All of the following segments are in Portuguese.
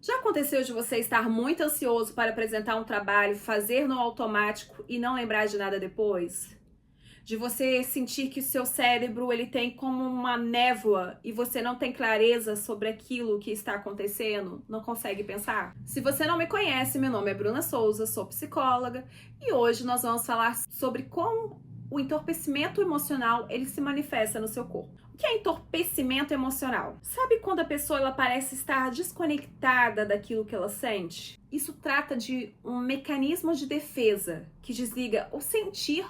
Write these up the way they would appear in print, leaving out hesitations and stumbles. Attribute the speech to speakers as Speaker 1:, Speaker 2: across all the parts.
Speaker 1: Já aconteceu de você estar muito ansioso para apresentar um trabalho, fazer no automático e não lembrar de nada depois? De você sentir que o seu cérebro ele tem como uma névoa e você não tem clareza sobre aquilo que está acontecendo, não consegue pensar? Se você não me conhece, meu nome é Bruna Souza, sou psicóloga e hoje nós vamos falar sobre como o entorpecimento emocional ele se manifesta no seu corpo. O que é entorpecimento emocional? Sabe quando a pessoa ela parece estar desconectada daquilo que ela sente? Isso trata de um mecanismo de defesa que desliga o sentir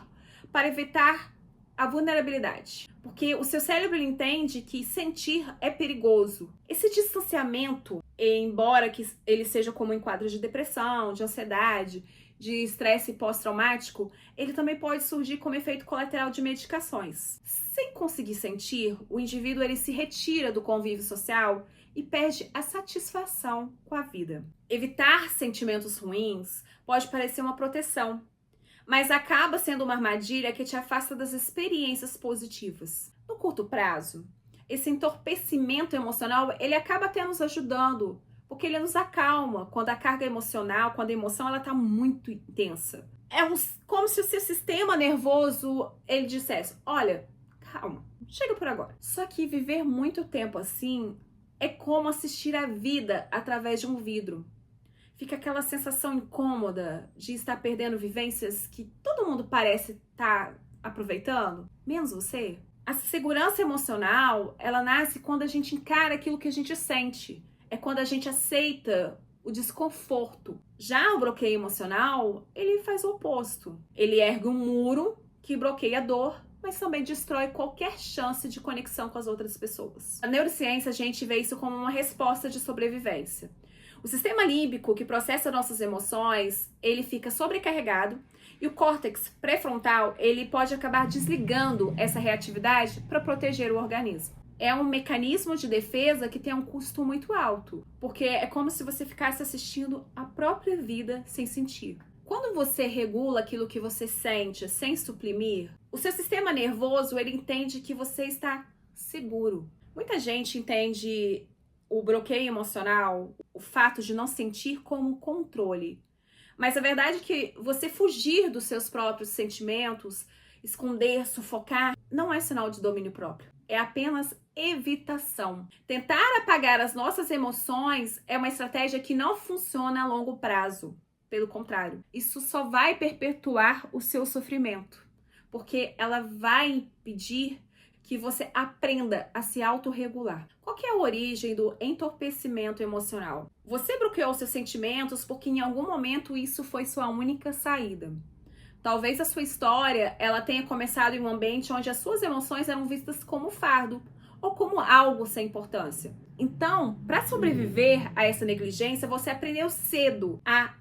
Speaker 1: para evitar a vulnerabilidade. Porque o seu cérebro entende que sentir é perigoso. Esse distanciamento, embora que ele seja como em quadros de depressão, de ansiedade, de estresse pós-traumático, ele também pode surgir como efeito colateral de medicações. Sem conseguir sentir, o indivíduo ele se retira do convívio social e perde a satisfação com a vida. Evitar sentimentos ruins pode parecer uma proteção, mas acaba sendo uma armadilha que te afasta das experiências positivas. No curto prazo, esse entorpecimento emocional, ele acaba até nos ajudando, porque ele nos acalma quando a carga emocional, quando a emoção ela tá muito intensa. Como se o seu sistema nervoso, ele dissesse, olha, calma, chega por agora. Só que viver muito tempo assim é como assistir a vida através de um vidro. Fica aquela sensação incômoda de estar perdendo vivências que todo mundo parece estar aproveitando, menos você. A segurança emocional, ela nasce quando a gente encara aquilo que a gente sente. É quando a gente aceita o desconforto. Já o bloqueio emocional, ele faz o oposto. Ele ergue um muro que bloqueia a dor, mas também destrói qualquer chance de conexão com as outras pessoas. Na neurociência, a gente vê isso como uma resposta de sobrevivência. O sistema límbico, que processa nossas emoções, ele fica sobrecarregado e o córtex pré-frontal, ele pode acabar desligando essa reatividade para proteger o organismo. É um mecanismo de defesa que tem um custo muito alto, porque é como se você ficasse assistindo a própria vida sem sentir. Quando você regula aquilo que você sente sem suprimir, o seu sistema nervoso, ele entende que você está seguro. Muita gente entende o bloqueio emocional, o fato de não sentir como controle. Mas a verdade é que você fugir dos seus próprios sentimentos, esconder, sufocar, não é sinal de domínio próprio. É apenas evitação. Tentar apagar as nossas emoções é uma estratégia que não funciona a longo prazo. Pelo contrário, isso só vai perpetuar o seu sofrimento, porque ela vai impedir que você aprenda a se autorregular. Qual que é a origem do entorpecimento emocional? Você bloqueou seus sentimentos porque em algum momento isso foi sua única saída. Talvez a sua história ela tenha começado em um ambiente onde as suas emoções eram vistas como fardo ou como algo sem importância. Então, para sobreviver a essa negligência, você aprendeu cedo a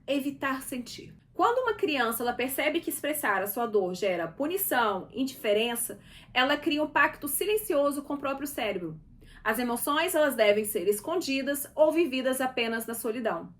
Speaker 1: evitar sentir. Quando uma criança ela percebe que expressar a sua dor gera punição, indiferença, ela cria um pacto silencioso com o próprio cérebro. As emoções elas devem ser escondidas ou vividas apenas na solidão.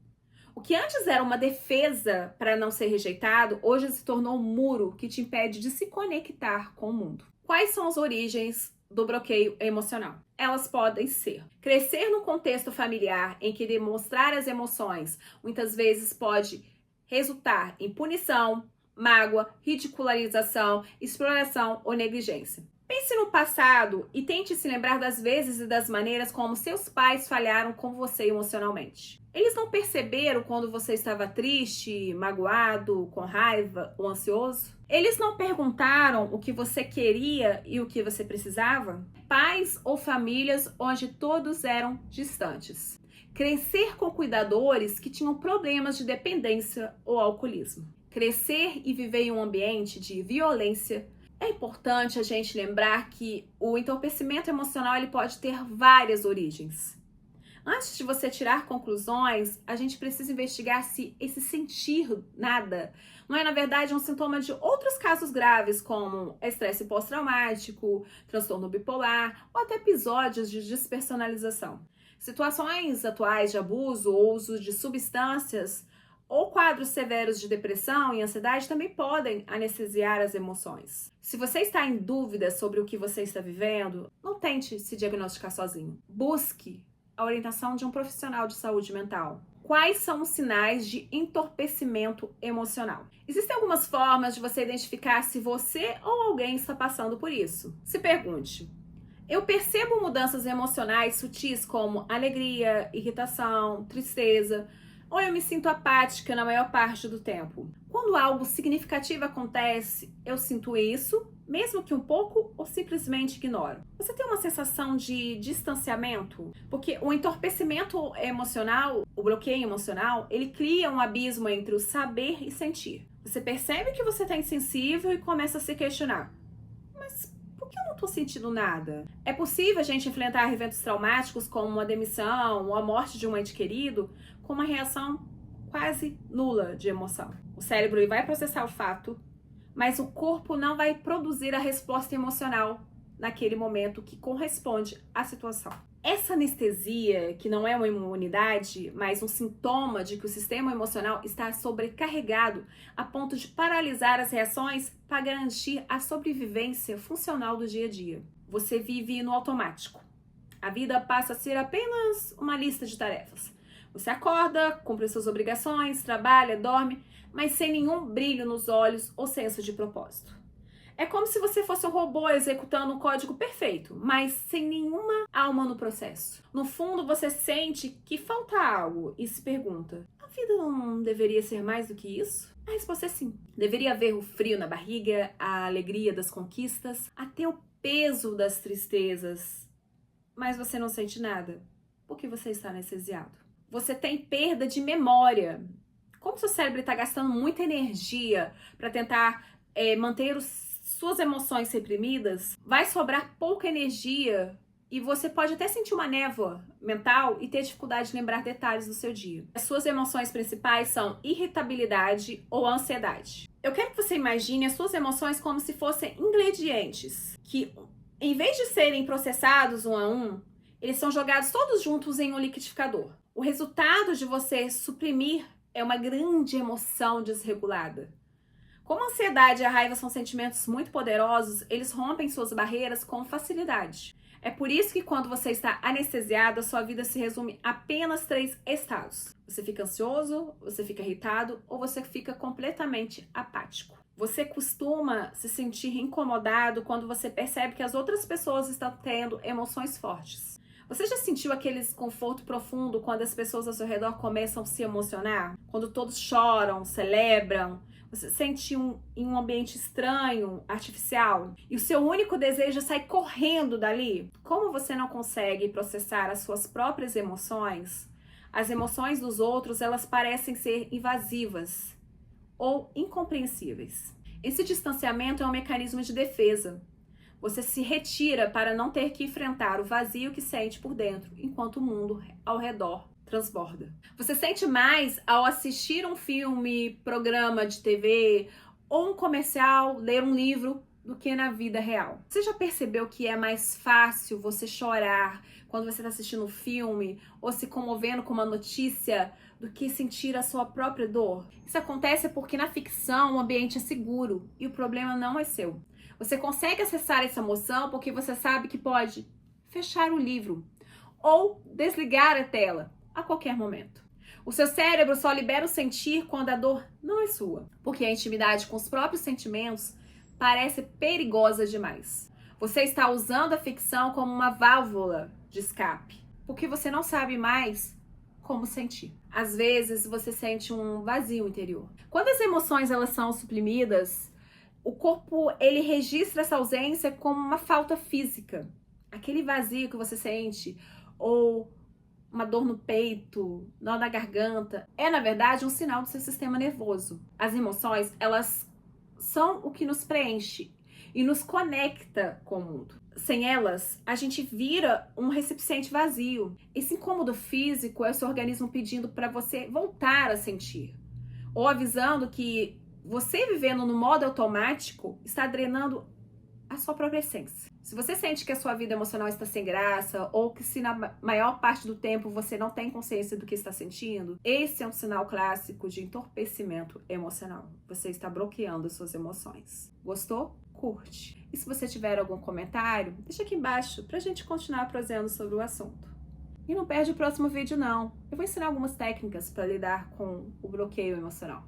Speaker 1: O que antes era uma defesa para não ser rejeitado, hoje se tornou um muro que te impede de se conectar com o mundo. Quais são as origens do bloqueio emocional? Elas podem ser crescer num contexto familiar em que demonstrar as emoções muitas vezes pode resultar em punição, mágoa, ridicularização, exploração ou negligência. Pense no passado e tente se lembrar das vezes e das maneiras como seus pais falharam com você emocionalmente. Eles não perceberam quando você estava triste, magoado, com raiva ou ansioso? Eles não perguntaram o que você queria e o que você precisava? Pais ou famílias onde todos eram distantes. Crescer com cuidadores que tinham problemas de dependência ou alcoolismo. Crescer e viver em um ambiente de violência. É importante a gente lembrar que o entorpecimento emocional ele pode ter várias origens. Antes de você tirar conclusões, a gente precisa investigar se esse sentir nada não é, na verdade, um sintoma de outros casos graves, como estresse pós-traumático, transtorno bipolar ou até episódios de despersonalização. Situações atuais de abuso ou uso de substâncias ou quadros severos de depressão e ansiedade também podem anestesiar as emoções. Se você está em dúvida sobre o que você está vivendo, não tente se diagnosticar sozinho. Busque a orientação de um profissional de saúde mental. Quais são os sinais de entorpecimento emocional? Existem algumas formas de você identificar se você ou alguém está passando por isso. Se pergunte: eu percebo mudanças emocionais sutis como alegria, irritação, tristeza, ou eu me sinto apática na maior parte do tempo? Quando algo significativo acontece, eu sinto isso, mesmo que um pouco, ou simplesmente ignoro? Você tem uma sensação de distanciamento? Porque o entorpecimento emocional, o bloqueio emocional, ele cria um abismo entre o saber e sentir. Você percebe que você está insensível e começa a se questionar: mas por que eu não estou sentindo nada? É possível a gente enfrentar eventos traumáticos como uma demissão ou a morte de um ente querido com uma reação quase nula de emoção. O cérebro vai processar o fato, mas o corpo não vai produzir a resposta emocional naquele momento que corresponde à situação. Essa anestesia, que não é uma imunidade, mas um sintoma de que o sistema emocional está sobrecarregado a ponto de paralisar as reações para garantir a sobrevivência funcional do dia a dia. Você vive no automático. A vida passa a ser apenas uma lista de tarefas. Você acorda, cumpre suas obrigações, trabalha, dorme, mas sem nenhum brilho nos olhos ou senso de propósito. É como se você fosse um robô executando um código perfeito, mas sem nenhuma alma no processo. No fundo, você sente que falta algo e se pergunta: a vida não deveria ser mais do que isso? A resposta é sim. Deveria haver o frio na barriga, a alegria das conquistas, até o peso das tristezas. Mas você não sente nada, porque você está anestesiado. Você tem perda de memória. Como seu cérebro está gastando muita energia para tentar manter suas emoções reprimidas, vai sobrar pouca energia e você pode até sentir uma névoa mental e ter dificuldade de lembrar detalhes do seu dia. As suas emoções principais são irritabilidade ou ansiedade. Eu quero que você imagine as suas emoções como se fossem ingredientes que, em vez de serem processados um a um, eles são jogados todos juntos em um liquidificador. O resultado de você suprimir é uma grande emoção desregulada. Como a ansiedade e a raiva são sentimentos muito poderosos, eles rompem suas barreiras com facilidade. É por isso que quando você está anestesiado, a sua vida se resume a apenas 3 estados. Você fica ansioso, você fica irritado ou você fica completamente apático. Você costuma se sentir incomodado quando você percebe que as outras pessoas estão tendo emoções fortes. Você já sentiu aquele desconforto profundo quando as pessoas ao seu redor começam a se emocionar? Quando todos choram, celebram? Você sente em um ambiente estranho, artificial, e o seu único desejo é sair correndo dali? Como você não consegue processar as suas próprias emoções, as emoções dos outros, elas parecem ser invasivas ou incompreensíveis. Esse distanciamento é um mecanismo de defesa. Você se retira para não ter que enfrentar o vazio que sente por dentro, enquanto o mundo ao redor transborda. Você sente mais ao assistir um filme, programa de TV ou um comercial, ler um livro, do que na vida real. Você já percebeu que é mais fácil você chorar quando você está assistindo um filme ou se comovendo com uma notícia do que sentir a sua própria dor? Isso acontece porque na ficção o ambiente é seguro e o problema não é seu. Você consegue acessar essa emoção porque você sabe que pode fechar o livro ou desligar a tela a qualquer momento. O seu cérebro só libera o sentir quando a dor não é sua, porque a intimidade com os próprios sentimentos parece perigosa demais. Você está usando a ficção como uma válvula de escape, porque você não sabe mais como sentir. Às vezes você sente um vazio interior. Quando as emoções elas são suprimidas, o corpo ele registra essa ausência como uma falta física. Aquele vazio que você sente, ou uma dor no peito, nó na garganta, é na verdade um sinal do seu sistema nervoso. As emoções, elas são o que nos preenche e nos conecta com o mundo. Sem elas, a gente vira um recipiente vazio. Esse incômodo físico é o seu organismo pedindo para você voltar a sentir, ou avisando que você vivendo no modo automático está drenando a sua própria essência. Se você sente que a sua vida emocional está sem graça, ou que se na maior parte do tempo você não tem consciência do que está sentindo, esse é um sinal clássico de entorpecimento emocional. Você está bloqueando as suas emoções. Gostou? Curte. E se você tiver algum comentário, deixa aqui embaixo pra gente continuar prosseando sobre o assunto. E não perde o próximo vídeo não. Eu vou ensinar algumas técnicas para lidar com o bloqueio emocional.